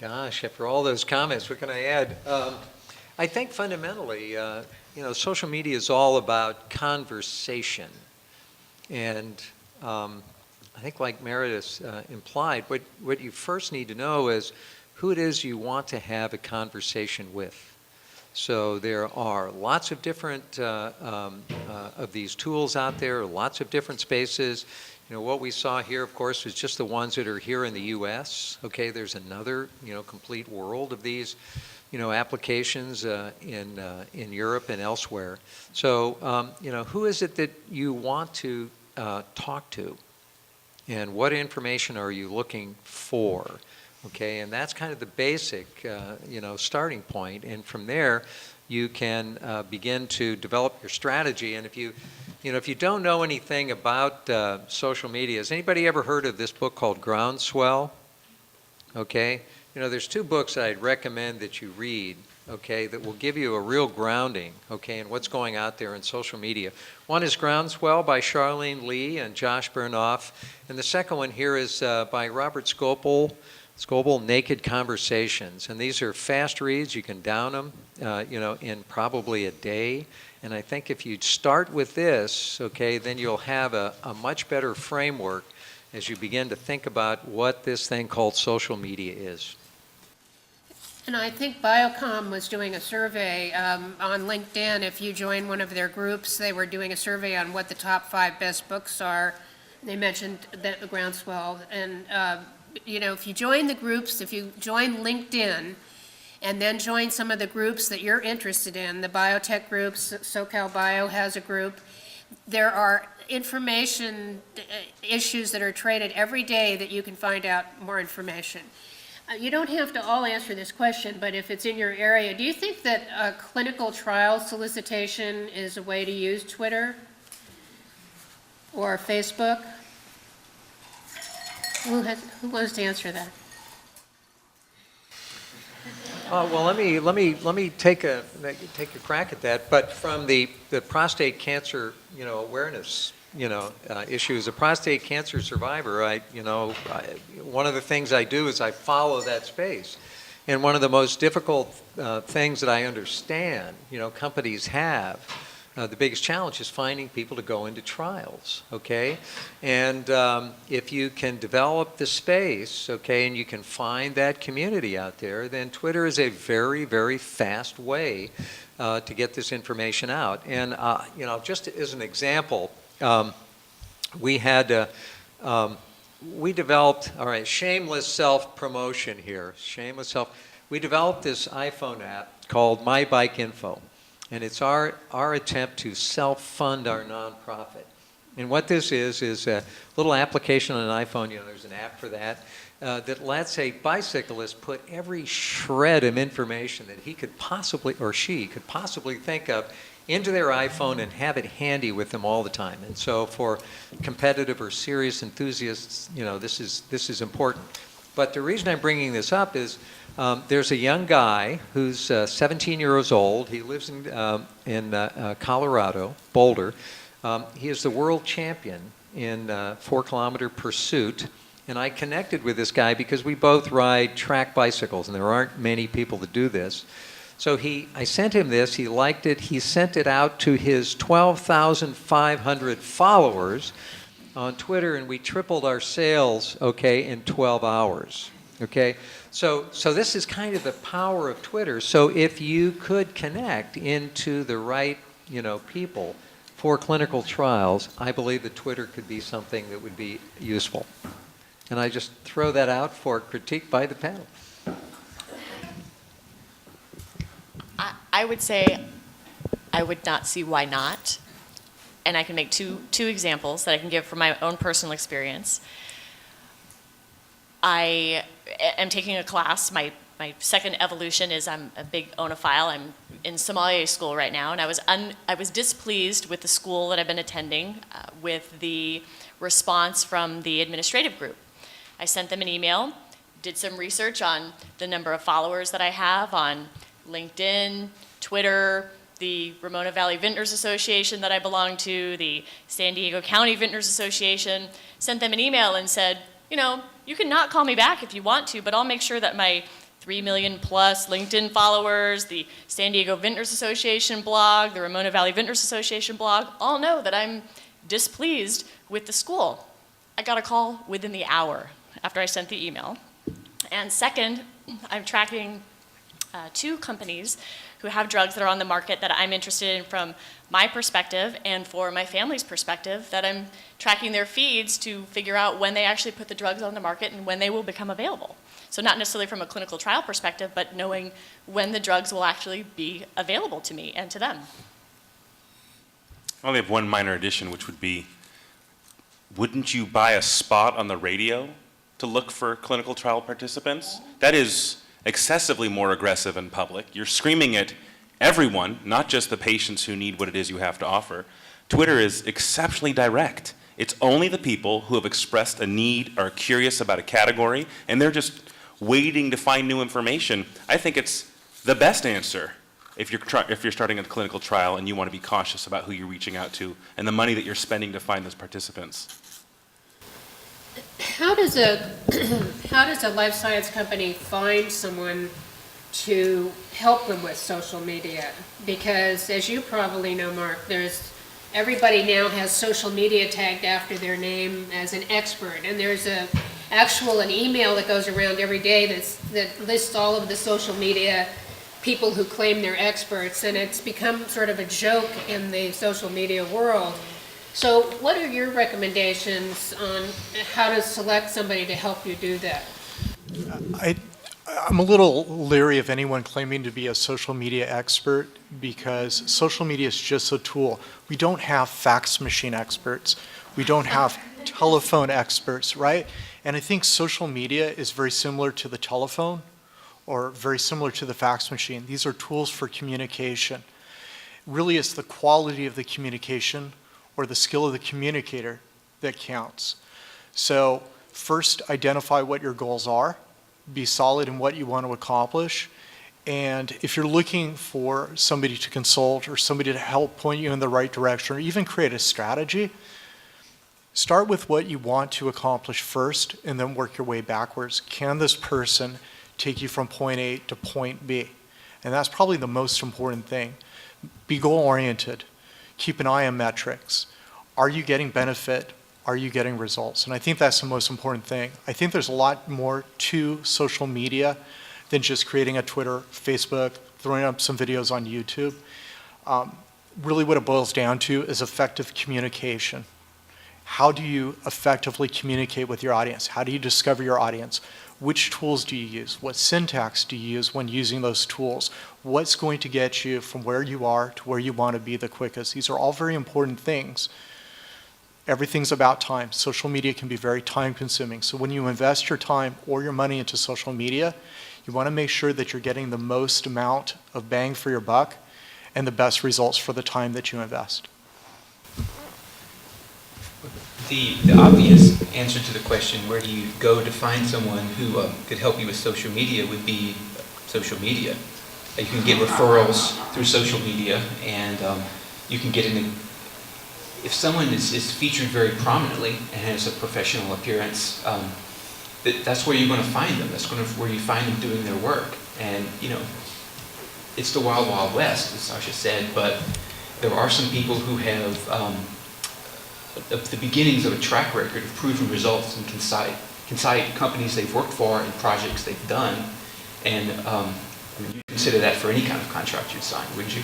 Gosh, after all those comments, what can I add? I think fundamentally, social media is all about conversation. And I think like Meredith implied, what you first need to know is who it is you want to have a conversation with. So there are lots of different of these tools out there, lots of different spaces. What we saw here, of course, was just the ones that are here in the U.S. Okay, there's another, complete world of these, applications in Europe and elsewhere. So, who is it that you want to talk to, and what information are you looking for? Okay, and that's kind of the basic, starting point. And from there, you can begin to develop your strategy. And if you don't know anything about social media, has anybody ever heard of this book called Groundswell? Okay, there's two books that I'd recommend that you read. Okay, that will give you a real grounding. Okay, in what's going out there in social media. One is Groundswell by Charlene Lee and Josh Bernoff, and the second one here is by Robert Scoble, Naked Conversations. And these are fast reads. You can down them, in probably a day. And I think if you start with this, okay, then you'll have a much better framework as you begin to think about what this thing called social media is. And I think Biocom was doing a survey on LinkedIn. If you join one of their groups, they were doing a survey on what the top 5 best books are. They mentioned that the Groundswell. And, if you join the groups, if you join LinkedIn, and then join some of the groups that you're interested in, the biotech groups, SoCalBio has a group, there are information issues that are traded every day that you can find out more information. You don't have to all answer this question, but if it's in your area, do you think that a clinical trial solicitation is a way to use Twitter or Facebook? Who wants to answer that? Well, let me take a crack at that. But from the prostate cancer, awareness, issue as a prostate cancer survivor, one of the things I do is I follow that space. And one of the most difficult things that I understand, companies have, the biggest challenge is finding people to go into trials, okay? And if you can develop the space, okay, and you can find that community out there, then Twitter is a very, very fast way to get this information out. And, just as an example, we developed, all right, shameless self-promotion here, we developed this iPhone app called My Bike Info. And it's our attempt to self-fund our nonprofit. And what this is a little application on an iPhone, there's an app for that, that lets a bicyclist put every shred of information that he could possibly, or she could possibly think of into their iPhone and have it handy with them all the time. And so for competitive or serious enthusiasts, this is important. But the reason I'm bringing this up is there's a young guy who's 17 years old. He lives in Colorado, Boulder. He is the world champion in 4-kilometer pursuit. And I connected with this guy because we both ride track bicycles, and there aren't many people that do this. So I sent him this. He liked it. He sent it out to his 12,500 followers on Twitter, and we tripled our sales, okay, in 12 hours, okay? So this is kind of the power of Twitter. So if you could connect into the right, people for clinical trials, I believe that Twitter could be something that would be useful. And I just throw that out for critique by the panel. I would say I would not see why not. And I can make two examples that I can give from my own personal experience. I am taking a class. My second evolution is I'm a big onophile. I'm in sommelier school right now, and I was displeased with the school that I've been attending with the response from the administrative group. I sent them an email, did some research on the number of followers that I have on LinkedIn, Twitter, the Ramona Valley Vintners Association that I belong to, the San Diego County Vintners Association, sent them an email and said, you can not call me back if you want to, but I'll make sure that my 3 million plus LinkedIn followers, the San Diego Vintners Association blog, the Ramona Valley Vintners Association blog, all know that I'm displeased with the school. I got a call within the hour after I sent the email. And second, I'm tracking 2 companies who have drugs that are on the market that I'm interested in from my perspective and for my family's perspective, that I'm tracking their feeds to figure out when they actually put the drugs on the market and when they will become available. So not necessarily from a clinical trial perspective, but knowing when the drugs will actually be available to me and to them. I only have one minor addition, which would be, wouldn't you buy a spot on the radio to look for clinical trial participants? That is excessively more aggressive in public. You're screaming at everyone, not just the patients who need what it is you have to offer. Twitter is exceptionally direct. It's only the people who have expressed a need, are curious about a category, and they're just waiting to find new information. I think it's the best answer if you're starting a clinical trial and you want to be cautious about who you're reaching out to and the money that you're spending to find those participants. How does a life science company find someone to help them with social media? Because as you probably know, Mark, everybody now has social media tagged after their name as an expert, and there's an email that goes around every day that lists all of the social media people who claim they're experts, and it's become sort of a joke in the social media world. So what are your recommendations on how to select somebody to help you do that? I'm a little leery of anyone claiming to be a social media expert, because social media is just a tool. We don't have fax machine experts. We don't have telephone experts, right? And I think social media is very similar to the telephone or very similar to the fax machine. These are tools for communication. Really, it's the quality of the communication or the skill of the communicator that counts. So first, identify what your goals are. Be solid in what you want to accomplish. And if you're looking for somebody to consult or somebody to help point you in the right direction or even create a strategy, start with what you want to accomplish first and then work your way backwards. Can this person take you from point A to point B? And that's probably the most important thing. Be goal-oriented. Keep an eye on metrics. Are you getting benefit? Are you getting results? And I think that's the most important thing. I think there's a lot more to social media than just creating a Twitter, Facebook, throwing up some videos on YouTube. Really what it boils down to is effective communication. How do you effectively communicate with your audience? How do you discover your audience? Which tools do you use? What syntax do you use when using those tools? What's going to get you from where you are to where you want to be the quickest? These are all very important things. Everything's about time. Social media can be very time consuming. So when you invest your time or your money into social media, you want to make sure that you're getting the most amount of bang for your buck and the best results for the time that you invest. The obvious answer to the question, where do you go to find someone who could help you with social media, would be social media. You can get referrals through social media, and you can get in. If someone is featured very prominently and has a professional appearance, that's where you're going to find them. That's where you find them doing their work. And it's the wild, wild west, as Sasha said, but there are some people who have the beginnings of a track record of proven results and can cite companies they've worked for and projects they've done. And you consider that for any kind of contract you'd sign, wouldn't you?